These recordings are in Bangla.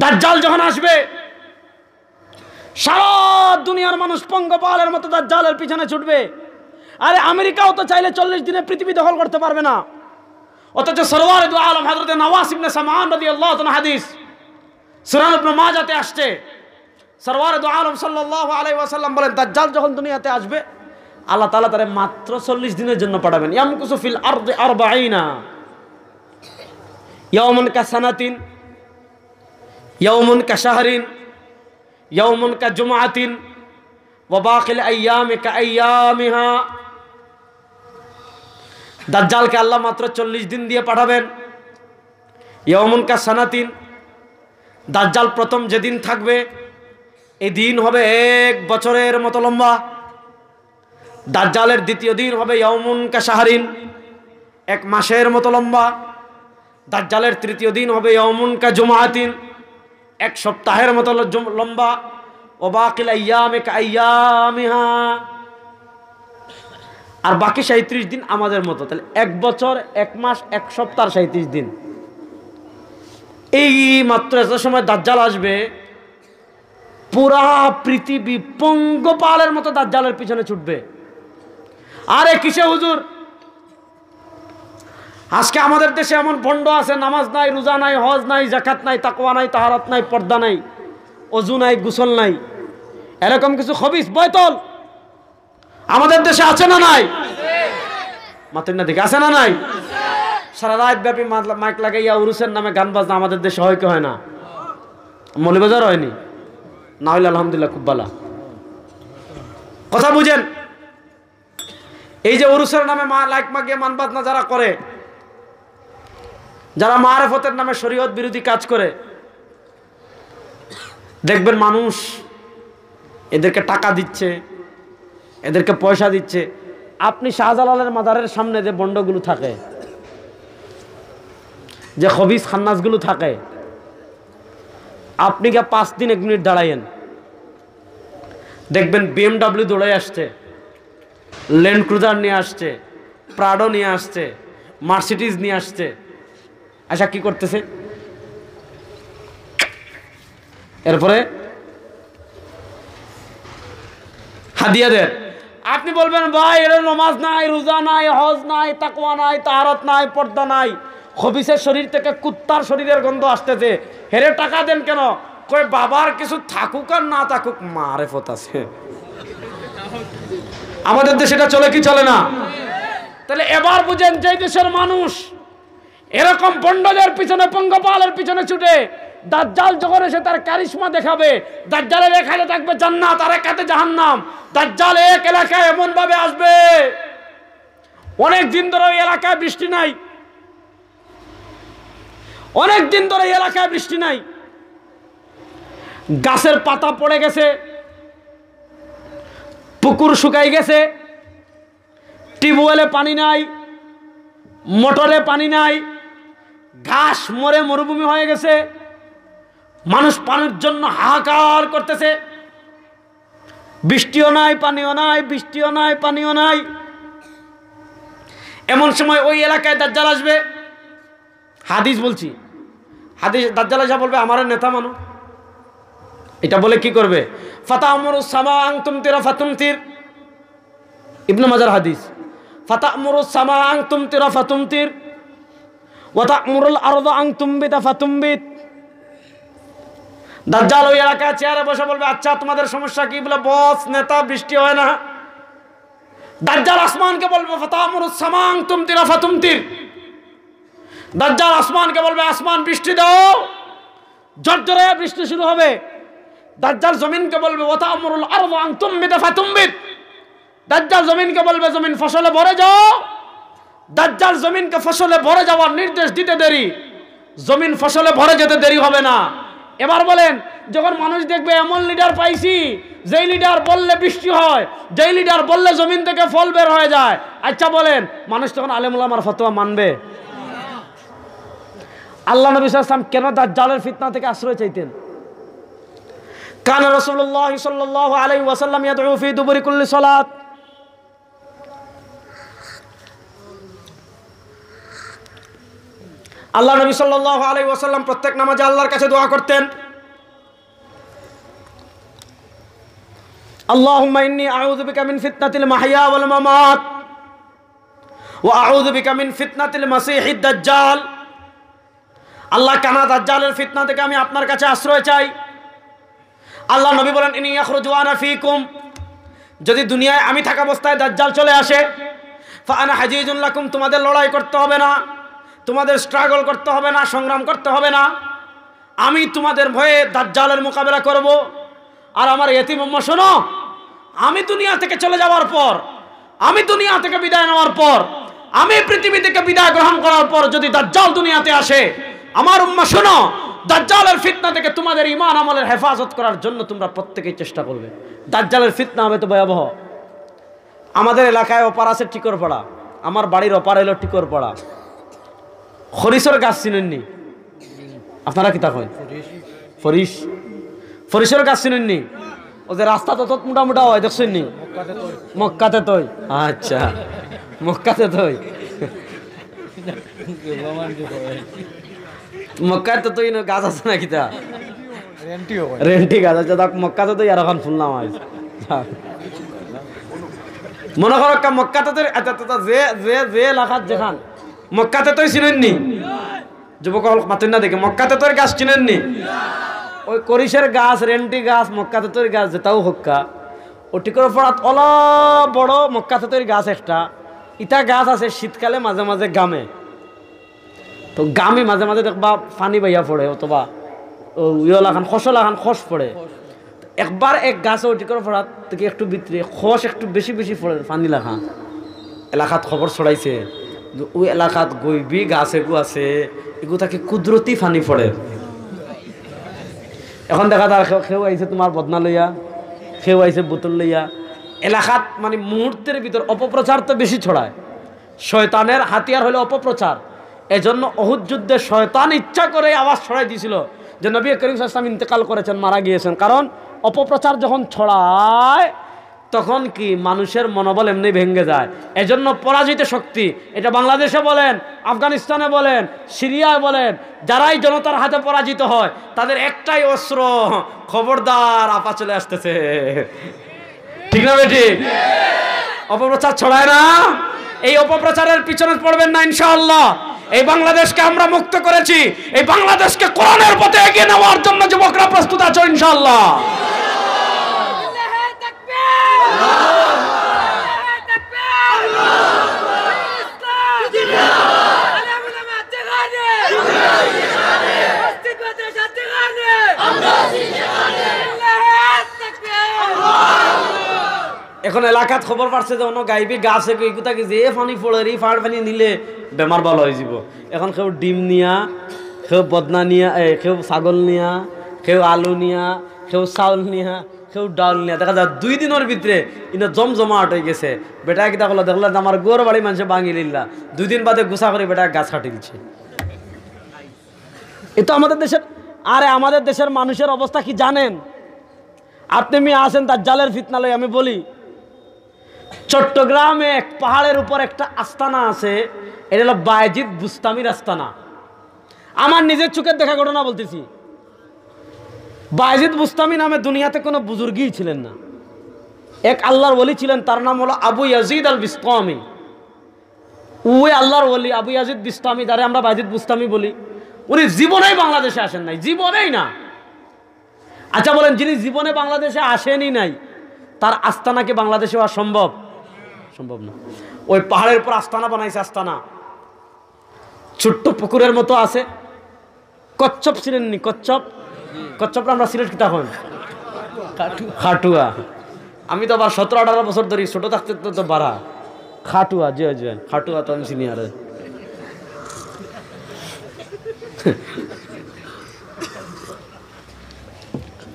দাজ্জাল যখন আসবে সারা দুনিয়ার মানুষ পঙ্গপালের মতো দাজ্জালের পিছনে ছুটবে। আরে আমেরিকাও তো চাইলে 40 দিনে পৃথিবী দখল করতে পারবে না, অথচ সরওয়ারে দু আলম হযরত নওয়াস ইবনে সামআন রাদিয়াল্লাহু তাআলা হাদিস সুনান ইবনে মাজাতে আসছে, সরওয়ারে দু আলম সাল্লাল্লাহু আলাইহি ওয়াসাল্লাম বলেন দাজ্জাল যখন দুনিয়াতে আসবে আল্লাহ তাআলা তারে মাত্র 40 দিনের জন্য পাঠাবেন। ইয়ামকুসু ফিল আরদি 40 ইয়াওমান কা সানাতিন ইয়াওমুন কা শাহরিন ইয়াওমুন কা জুমআতিন ওয়া বাকিল আইয়ামি কা আইয়ামিহা। দাজ্জালকে আল্লাহ মাত্র 40 দিন দিয়ে পাঠাবেন। ইয়াওমুন কা সানাতিন, দাজ্জাল প্রথম যেদিন থাকবে এই দিন হবে 1 বছরের মতো লম্বা। দাজ্জালের দ্বিতীয় দিন হবে ইয়াওমুন কা শাহরিন, 1 মাসের মতো লম্বা। দাজ্জালের তৃতীয় দিন হবে ইয়াওমুন কা জুমআতিন, 1 সপ্তাহের মতো লম্বা। ও বাকিল আইয়ামি কা আইয়ামিহা, আর বাকি 37 দিন আমাদের মতো। তাহলে 1 বছর 1 মাস 1 সপ্তাহ 37 দিন। এই মাত্র এত সময় দাজ্জাল আসবে, পুরা পৃথিবী পঙ্গপালের মতো দাজ্জালের পিছনে ছুটবে। আরে কিসে হুজুর, আজকে আমাদের দেশে এমন ভণ্ড আছে, নামাজ নাই, রোজা নাই, হজ নাই, যাকাত নাই, তাকওয়া নাই, তাহারাত নাই, পর্দা নাই, ওযু নাই, গোসল নাই, এরকম কিছু খবিস বয়তল আমাদের দেশে আছে না নাই? মাত্র না দেখে আছে না নাই? সারা রাত ব্যাপী মাইক লাগাইয়া উরুসের নামে গান বাজনা আমাদের দেশে হয় কি হয় না? মৌলবাজার হয়নি না, হইলে আলহামদুলিল্লাহ খুব ভালো। কথা বুঝেন, এই যে উরুসের নামে লাইক মাগিয়ে মান বাজনা যারা করে, যারা মারেফতের নামে শরীয়ত বিরোধী কাজ করে, দেখবেন মানুষ এদেরকে টাকা দিচ্ছে, এদেরকে পয়সা দিচ্ছে। আপনি শাহজালালের মাজারের সামনে যে বন্ডগুলো থাকে, যে খবিস খান্নাসগুলো থাকে, আপনি কে 5 দিন 1 মিনিট দাঁড়াইয়েন, দেখবেন BMW দৌড়াই আসছে, ল্যান্ড ক্রুজার নিয়ে আসছে, প্রাডো নিয়ে আসছে, মার্সিডিজ নিয়ে আসছে। আচ্ছা কি করতেছে? এরপরে হাদিয়া দেন। আপনি বলবেন ভাই এর নামাজ নাই, রোজা নাই, হজ নাই, তাকওয়া নাই, তাহারাত নাই, পর্দা নাই, খবিসের শরীর থেকে কুত্তার শরীরের গন্ধ আসতেছে, হেরে টাকা দেন কেন? কই বাবার কিছু থাকুক আর না থাকুক মারেফত আছে। আমাদের দেশে এটা চলে কি চলে না? তাহলে এবার বুঝেন, যে দেশের মানুষ এরকম বন্ডদের পিছনে পঙ্গপালের পিছনে ছুটে, দাজ্জাল যখন এসে তার কারিশমা দেখাবে, দাজ্জালের এক হাতে থাকবে জান্নাত আর এক হাতে জাহান্নাম। দাজ্জাল এক এলাকায় এমন ভাবে আসবে, অনেক দিন ধরে এই এলাকায় বৃষ্টি নাই, অনেক দিন ধরে এই এলাকায় বৃষ্টি নাই, গাছের পাতা পড়ে গেছে, পুকুর শুকাই গেছে, টিউবওয়েলে পানি নাই, মোটরে পানি নাই, ঘাস মরে মরুভূমি হয়ে গেছে, মানুষ পানির জন্য হাহাকার করতেছে, বৃষ্টিও নাই, পানিও নাই, বৃষ্টিও নাই, পানিও নাই। এমন সময় ওই এলাকায় দাজ্জাল আসবে, হাদিস বলছি, হাদিস দাজ্জাল এসে বলবে আমার নেতা মানো। এটা বলে কি করবে? ফাতামুরুস সামা আন তুমতিরা ফাতুমতির, ইবনে মাজার হাদিস। ফাতামুরুস সামা আন তুমতিরা ফাতুমতির ওয়া তা'মুরুল আরদা আন তুমবিতা ফাতুমবিত। দাজ্জাল ওই এলাকায় চেয়ারে বসে বলবে আচ্ছা তোমাদের সমস্যা কি? বলে বস নেতা বৃষ্টি হয় না। দাজ্জাল আসমানকে বলবে ফাতামুরুস সামা আন তুমতিরা ফাতুমতির। দাজ্জাল আসমানকে বলবে আসমান বৃষ্টি দাও, ঝরঝরে বৃষ্টি শুরু হবে। দাজ্জাল জমিনকে বলবে ওয়া তা'মুরুল আরদা আন তুমবিতা ফাতুমবিত। দাজ্জাল জমিনকে বলবে জমিন ফসলে ভরে যাও। দাজ্জাল জমিনকে ফসলে ভরে যাওয়ার নির্দেশ দিতে দেরি, জমিন ফসলে ভরে যেতে দেরি হবে না। এবার বলেন, যখন মানুষ দেখবে এমন লিডার পাইছি, যেই লিডার বললে বৃষ্টি হয়, যেই লিডার বললে জমিন থেকে ফল বের হয়ে যায়, আচ্ছা বলেন মানুষ তখন আলেম উলামার ফতোয়া মানবে? আল্লাহ নবী সাল্লাল্লাহু আলাইহি ওয়াসাল্লাম কেন দাজ্জালের ফিতনা থেকে আশ্রয় চাইতেন? কানা রাসূলুল্লাহ সাল্লাল্লাহু আলাইহি ওয়াসাল্লাম ইয়াদউ ফি দুবুরি কুল্লি সালাত। আল্লাহ নবী সাল্লাল্লাহু আলাইহি ওয়াসাল্লাম প্রত্যেক নামাজে আল্লাহর কাছে দোয়া করতেন। আল্লাহুম্মা ইন্নী আউযু বিকা মিন ফিতনাতিল মাহইয়া ওয়াল মামাত ওয়া আউযু বিকা মিন ফিতনাতিল মাসীহিদ দাজ্জাল। আল্লাহ কানা দাজ্জালের ফিতনা থেকে আমি আপনার কাছে আশ্রয় চাই। আল্লাহ নবী বলেন ইনি ইয়াখরুজু আনা ফীকুম, যদি দুনিয়ায় আমি থাকা অবস্থায় দাজ্জাল চলে আসে, ফা আনা হাজিজুন লাকুম, তোমাদের লড়াই করতে হবে না, তোমাদের স্ট্রাগল করতে হবে না, সংগ্রাম করতে হবে না, আমি তোমাদের ভয়ে দাজ্জালের মোকাবেলা করব। আর আমার ইতিম উম্মাহ শোনো, আমি দুনিয়া থেকে চলে যাওয়ার পর, আমি দুনিয়া থেকে বিদায় নেওয়ার পর, আমি পৃথিবী থেকে বিদায় গ্রহণ করার পর যদি দাজ্জাল দুনিয়াতে আসে, আমার উম্মাহ শোনো, দাজ্জালের ফিতনা থেকে তোমাদের ঈমান আমলের হেফাজত করার জন্য তোমরা প্রত্যেকেই চেষ্টা করবে। দাজ্জালের ফিতনা হবে তো ভয়াবহ। আমাদের এলাকায় ওপার আছে টিকরপাড়া, আমার বাড়ির ওপার হলো টিকরপাড়া। খরিসের গাছ চিনেননি আপনারা? কি তা কয় ফরিস? ফরিসের গাছ চিনেননি? ও যে রাস্তা তো মোটামোটা হয় দেখছেন নি? মক্কাতে তৈ। আচ্ছা, মক্কাতে তৈ, মক্কায় তো তুই গাছ আছে নাকি? তা রেন্টি গাছ আছে, মক্কাতে তো আর এখন শুনলাম আজ। মনে করো মক্কাতে তো যে এলাকাত যেখান মক্কাতে তো চিনেননি, যুবক মাতুন না দেখে মক্কাতে তোর গাছ চিনেননি? ওই করিসের গাছ, রেন্টি গাছ, মক্কাতে তোর গাছ যেটাও হক্কা, ও টিকর পড়াত অলপ বড় মক্কাতে তোর গাছ একটা ইটা গাছ আছে। শীতকালে মাঝে মাঝে গামে, তো গামে মাঝে মাঝে দেখবা পানি বাইয়া পড়ে, অথবা ইয়লাখান খসলাখান খস পড়ে। একবার এক গাছ ওটি করে পড়াত থেকে একটু ভিতরে খস একটু বেশি বেশি পড়ে, পানি লাখা এলাকাত খবর ছড়াইছে, ওই এলাকাত গইবি গাছ এগু আছে, এগু তাকে কুদরতি পানি পড়ে। এখন দেখা তার খেউ আইছে তোমার বদনা লইয়া, খেউ আইছে বোতল লইয়া। এলাকাত মানে মুহূর্তের ভিতর অপপ্রচার তো বেশি ছড়ায়। শয়তানের হাতিয়ার হলো অপপ্রচার। এজন্য অহুদ যুদ্ধে শয়তান ইচ্ছা করে আওয়াজ ছড়াই দিয়েছিল যে নবী করিম সাল্লাল্লাহু আলাইহি ওয়াসাল্লাম ইন্তেকাল করেছেন, মারা গিয়েছেন। কারণ অপপ্রচার যখন ছড়ায় তখন কি মানুষের মনোবল এমনি ভেঙে যায়। এজন্য পরাজিত শক্তি, এটা বাংলাদেশে বলেন, আফগানিস্তানে বলেন, সিরিয়ায় বলেন, যারাই জনতার হাতে পরাজিত হয় তাদের একটাই অস্ত্র, খবরদার আপা চলে আসতেছে। ঠিক না বেটি? অপপ্রচার ছড়ায় না? এই অপপ্রচারের পিছনে পড়বেন না ইনশাআল্লাহ। এই বাংলাদেশকে আমরা মুক্ত করেছি, এই বাংলাদেশকে কোরআনের পথে এগিয়ে নেওয়ার জন্য যুবকরা প্রস্তুত আছে ইনশাআল্লাহ। এখন এলাকাত খবর পাচ্ছে যে অন্য গাইবি গাছ এগুতাকে যে পানি পড়ে রি ফাড় পানি নিলে বেমার ভালো হয়ে যাব। এখন কেউ ডিম নিয়া, কেউ বদনা নিয়া, কেউ ছাগল নিয়া, কেউ আলু নিয়া, কেউ চাউল নিয়া, কেউ ডাল নিয়া, দেখা যায় 2 দিনের ভিতরে ইনা জমজমাট হয়ে গেছে। বেটা কিতা করলো দেখলো আমার গোর বাড়ি মানুষে ভাঙি লিল্লা, 2 দিন বাদে গুছা করে বেটা গাছ কাটি দিচ্ছে। এ তো আমাদের দেশের, আরে আমাদের দেশের মানুষের অবস্থা কি জানেন আপনি? আমি আসেন দাজ্জালের ফিতনা লই আমি বলি, চট্টগ্রামে এক পাহাড়ের উপর একটা আস্তানা আছে, এটা হলো বায়েজিদ বুস্তামির আস্তানা। আমার নিজের চোখের দেখা ঘটনা বলতেছি। বায়েজিদ বুস্তামি নামে দুনিয়াতে কোনো বুজুর্গই ছিলেন না, এক আল্লাহর ওলি ছিলেন, তার নাম হলো আবু ইয়াজিদ আল বিস্তামি। ওই আল্লাহর ওলি আবু ইয়াজিদ বিস্তামি, যারে আমরা বায়েজিদ বুস্তামি বলি, উনি জীবনেই বাংলাদেশে আসেন নাই, জীবনেই না। আচ্ছা বলেন, যিনি জীবনে বাংলাদেশে আসেনই নাই তার আস্তানা কি বাংলাদেশে হওয়া সম্ভব? সম্ভব না। ওই পাহাড়ের উপর আস্তানা বানাইছে। আস্তানা ছোট্ট পুকুরের মতো আছে। কচ্ছপ ছিলেননি? কচ্ছপ, কচ্ছপটা আমরা সিলেট কিতা হন খাটুয়া। আমি তো আবার 17-18 বছর ধরে ছোট থাকতে তো বাড়া খাটুয়া। জি জি, খাটুয়া তো আমি সিনিয়র।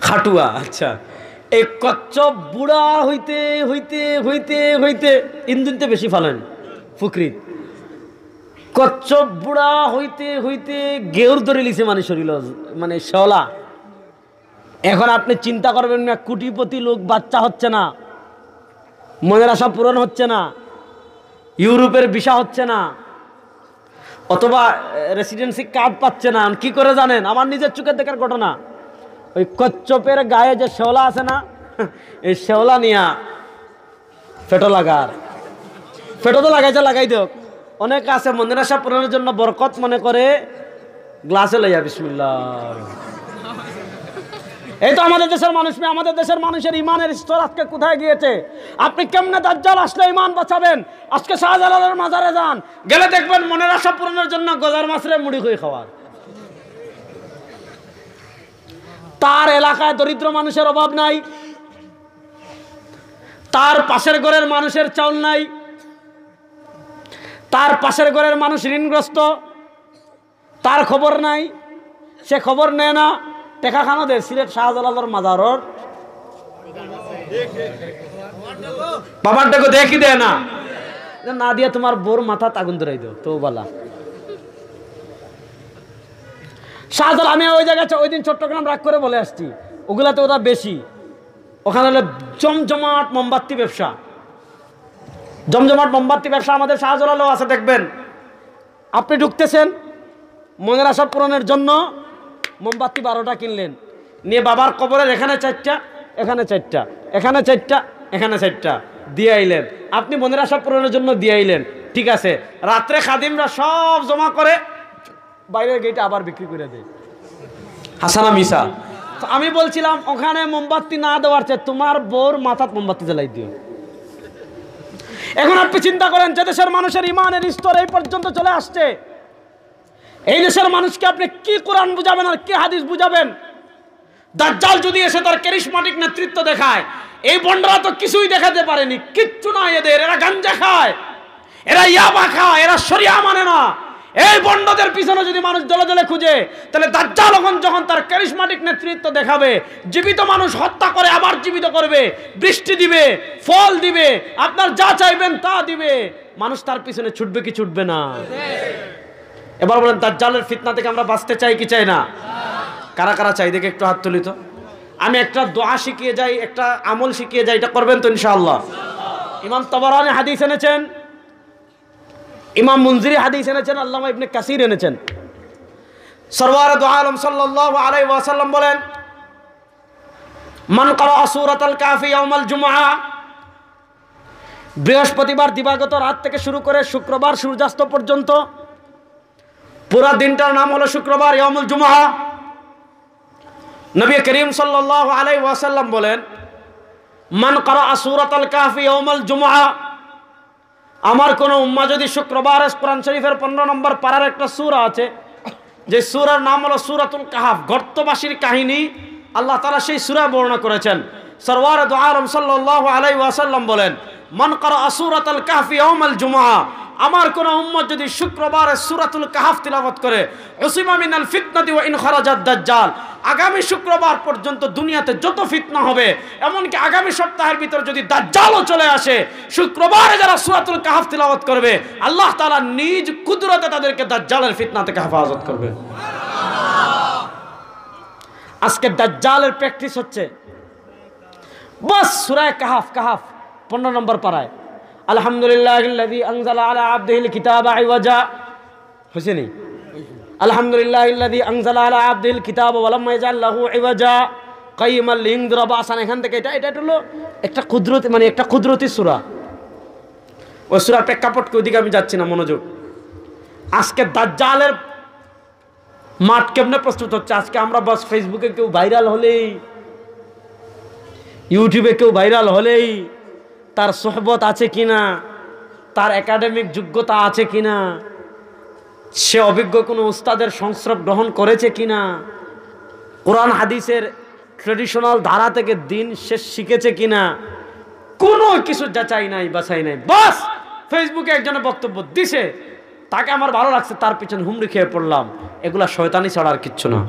খাটুয়া, আচ্ছা। এই কচ্ছপ বুড়া হইতে হইতে হইতে হইতে ইন্দুনতে বেশি ফালেন ফুকরিত। কচ্ছপ বুড়া হইতে হইতে গেউর ধরে লিছে মানে শরীর, মানে শেওলা। এখন আপনি চিন্তা করবেন না, কোটিপতি লোক, বাচ্চা হচ্ছে না, মনের আশা পূরণ হচ্ছে না, ইউরোপের ভিসা হচ্ছে না, অথবা রেসিডেন্সি কার্ড পাচ্ছে না। কি করে জানেন? আমার নিজের চোখে দেখার ঘটনা। ওই কচ্ছপের গায়ে যে শেওলা আছে না, এই শেওলা নিয়া ফেটো লাগার, ফেটো তো লাগাইছে লাগাই দেখ। অনেকে আছে মন্দিরাশা পূরণের জন্য বরকত মনে করে গ্লাসে লইয়া বিসমিল্লাহ। এই তো আমাদের দেশের মানুষ, আমাদের দেশের মানুষের ইমানের স্তর আজকে কোথায় গিয়েছে? আপনি কেমনে দাজ্জাল আসলে ইমান বাঁচাবেন? আজকে শাহজালালের মাজারে যান, গেলে দেখবেন মনের আশা পূরণের জন্য গজার মাছরে মুড়ি খুঁই খাওয়ার। তার এলাকায় দরিদ্র মানুষের অভাব নাই, তার পাশের ঘরের মানুষের চাউল নাই, তার পাশের ঘরের মানুষ ঋণগ্রস্ত, তার খবর নাই, সে খবর নেয় না। টেকা খানো দে সিলেট শাহজালালের মাজারর বাবার ডেকে দেখি দেয় না, না দিয়ে তোমার বোর মাথা আগুন ধরাই দাও তো বলা। শাহজালাল আমি ওই জায়গায় ওই দিন চট্টগ্রাম রাগ করে বলে আসছি, ওগুলাতে ওরা বেশি, ওখানে হলে জমজমাট মোমবাতি ব্যবসা, জমজমাট মোমবাতি ব্যবসা। আমাদের শাহজালালও আছে দেখবেন, আপনি ঢুকতেছেন মনের আশা পূরণের জন্য মোমবাতি 12টা কিনলেন, নিয়ে বাবার কবরের এখানে 4টা, এখানে 4টা, এখানে 4টা, এখানে 4টা দিয়ে আইলেন। আপনি মনের আশা পূরণের জন্য দিয়ে আইলেন, ঠিক আছে। রাত্রে খাদিমরা সব জমা করে বাইরের গেটে আবার বিক্রি করে দেয়, হাসানা মিসা। তো আমি বলছিলাম ওখানে মোমবাতি না দেওয়ার চেয়ে তোমার বোর মাথাত মোমবাতি জ্বালাই দিও। এখন আপনি চিন্তা করেন, যে দেশের মানুষের ইমানের স্তর এই পর্যন্ত চলে আসছে, এই দেশের মানুষকে আপনি কি কোরআন বুঝাবেন আর কি হাদিস বুঝাবেন? দাজ্জাল যদি এসে তার ক্যারিসমাটিক নেতৃত্ব দেখায়, এই বন্ডরা তো কিছুই দেখাতে পারেনি, কিচ্ছু না এদের। এরা গাঞ্জা খায়, এরা ইয়াবা খায়, এরা শরিয়া মানে না। এই বন্ডদের পিছনে যদি মানুষ দলে দলে খুঁজে, তাহলে দাজ্জাল যখন তার ক্যারিসমাটিক নেতৃত্ব দেখাবে, জীবিত মানুষ হত্যা করে আবার জীবিত করবে, বৃষ্টি দিবে, ফল দিবে, আপনার যা চাইবেন তা দিবে, মানুষ তার পিছনে ছুটবে কি ছুটবে না? এবার বলেন, দাজ্জালের ফিতনা থেকে আমরা বাঁচতে চাই কি চাই না? কারা কারা চাই দেখে একটু হাত তুলি তো। আমি একটা দোয়া শিখিয়ে যাই, একটা আমল শিখিয়ে যাই, এটা করবেন তো ইনশাআল্লাহ? ইমাম তাবারানী হাদিস এনেছেন, ইমাম মুনজিরি হাদিস এনেছেন, আল্লামা ইবনে কাসির এনেছেন। সরওয়ার দু আলম সাল্লাল্লাহু আলাইহি ওয়াসাল্লাম বলেন, মান ক্বারা সূরাতাল কাফি ইয়াউমাল জুমআ, বৃহস্পতিবার দিবাগত রাত থেকে শুরু করে শুক্রবার সূর্যাস্ত পর্যন্ত পুরা দিনটার নাম হলো শুক্রবার, ইয়াউমুল জুমআ। নবী করিম সাল্লাল্লাহু আলাইহি ওয়াসাল্লাম বলেন, মান ক্বারা সূরাতাল কাফি ইয়াউমাল জুমআ, আমার কোন উম্মাহ যদি শুক্রবার কোরআন শরীফের 15 নম্বর পারার একটা সূরা আছে, যে সূরার নাম হলো সূরাতুল কাহফ, গর্তবাসীর কাহিনী, আল্লাহ তাআলা সেই সূরা বর্ণনা করেছেন। সরওয়ার দু আলম সাল্লাল্লাহু আলাইহি ওয়াসাল্লাম বলেন, মান ক্বারা সূরাতাল কাহফি ইয়াউমাল জুমআ, আমার কোন উম্মত যদি শুক্রবারে সূরাতুল কাহফ তিলাওয়াত করে, উসিমা মিনাল ফিতনাতি ওয়া ইন খারাজাদ দাজ্জাল, আগামী শুক্রবার পর্যন্ত দুনিয়াতে যত ফিতনা হবে, এমনকি আগামী সপ্তাহের ভিতর যদি দাজ্জালও চলে আসে, শুক্রবারে যারা সূরাতুল কাহফ তিলাওয়াত করবে, আল্লাহ তাআলা নিজ কুদরতে তাদেরকে দাজ্জালের ফিতনা থেকে হেফাজত করবে। আজকে দাজ্জালের প্র্যাকটিস হচ্ছে, বাস সূরা কাহফ, কাহফ 15 নম্বর পারায়, আলহামদুলিল্লাহিল্লাযী আনজালা আলা আবদিহিল কিতাবা ইওয়াজা, হইছেনি? আলহামদুলিল্লাহিল্লাযী আনজালা আলা আবদিহিল কিতাবা ওয়া লাম ইয়াজআল লাহু ইওয়াজা কাইয়িমান লিইনযিরা বাসান। এখান থেকে এটা হলো একটা কুদরতি, মানে একটা কুদরতি সূরা। ওই সূরার প্রেক্ষাপট ওইদিকে আমি যাচ্ছি না, মনোযোগ। আজকে দাজ্জালের মাঠ কেমনে প্রস্তুত হচ্ছে? আজকে আমরা বাস ফেসবুকে কেউ ভাইরাল হলেই, ইউটিউবে কেউ ভাইরাল হলেই, তার সোহবত আছে কিনা, তার একাডেমিক যোগ্যতা আছে কিনা, সে অভিজ্ঞ কোনো উস্তাদের সংস্রব গ্রহণ করেছে কিনা, কোরআন হাদিসের ট্রেডিশনাল ধারা থেকে দিন শেষ শিখেছে কিনা, কোনো কিছু যাচাই নাই, বাছাই নাই। বাস ফেসবুকে একজনের বক্তব্য দিছে, তাকে আমার ভালো লাগছে, তার পিছনে হুমড়ি খেয়ে পড়লাম। এগুলা শয়তানি ছাড়া আর কিচ্ছু না।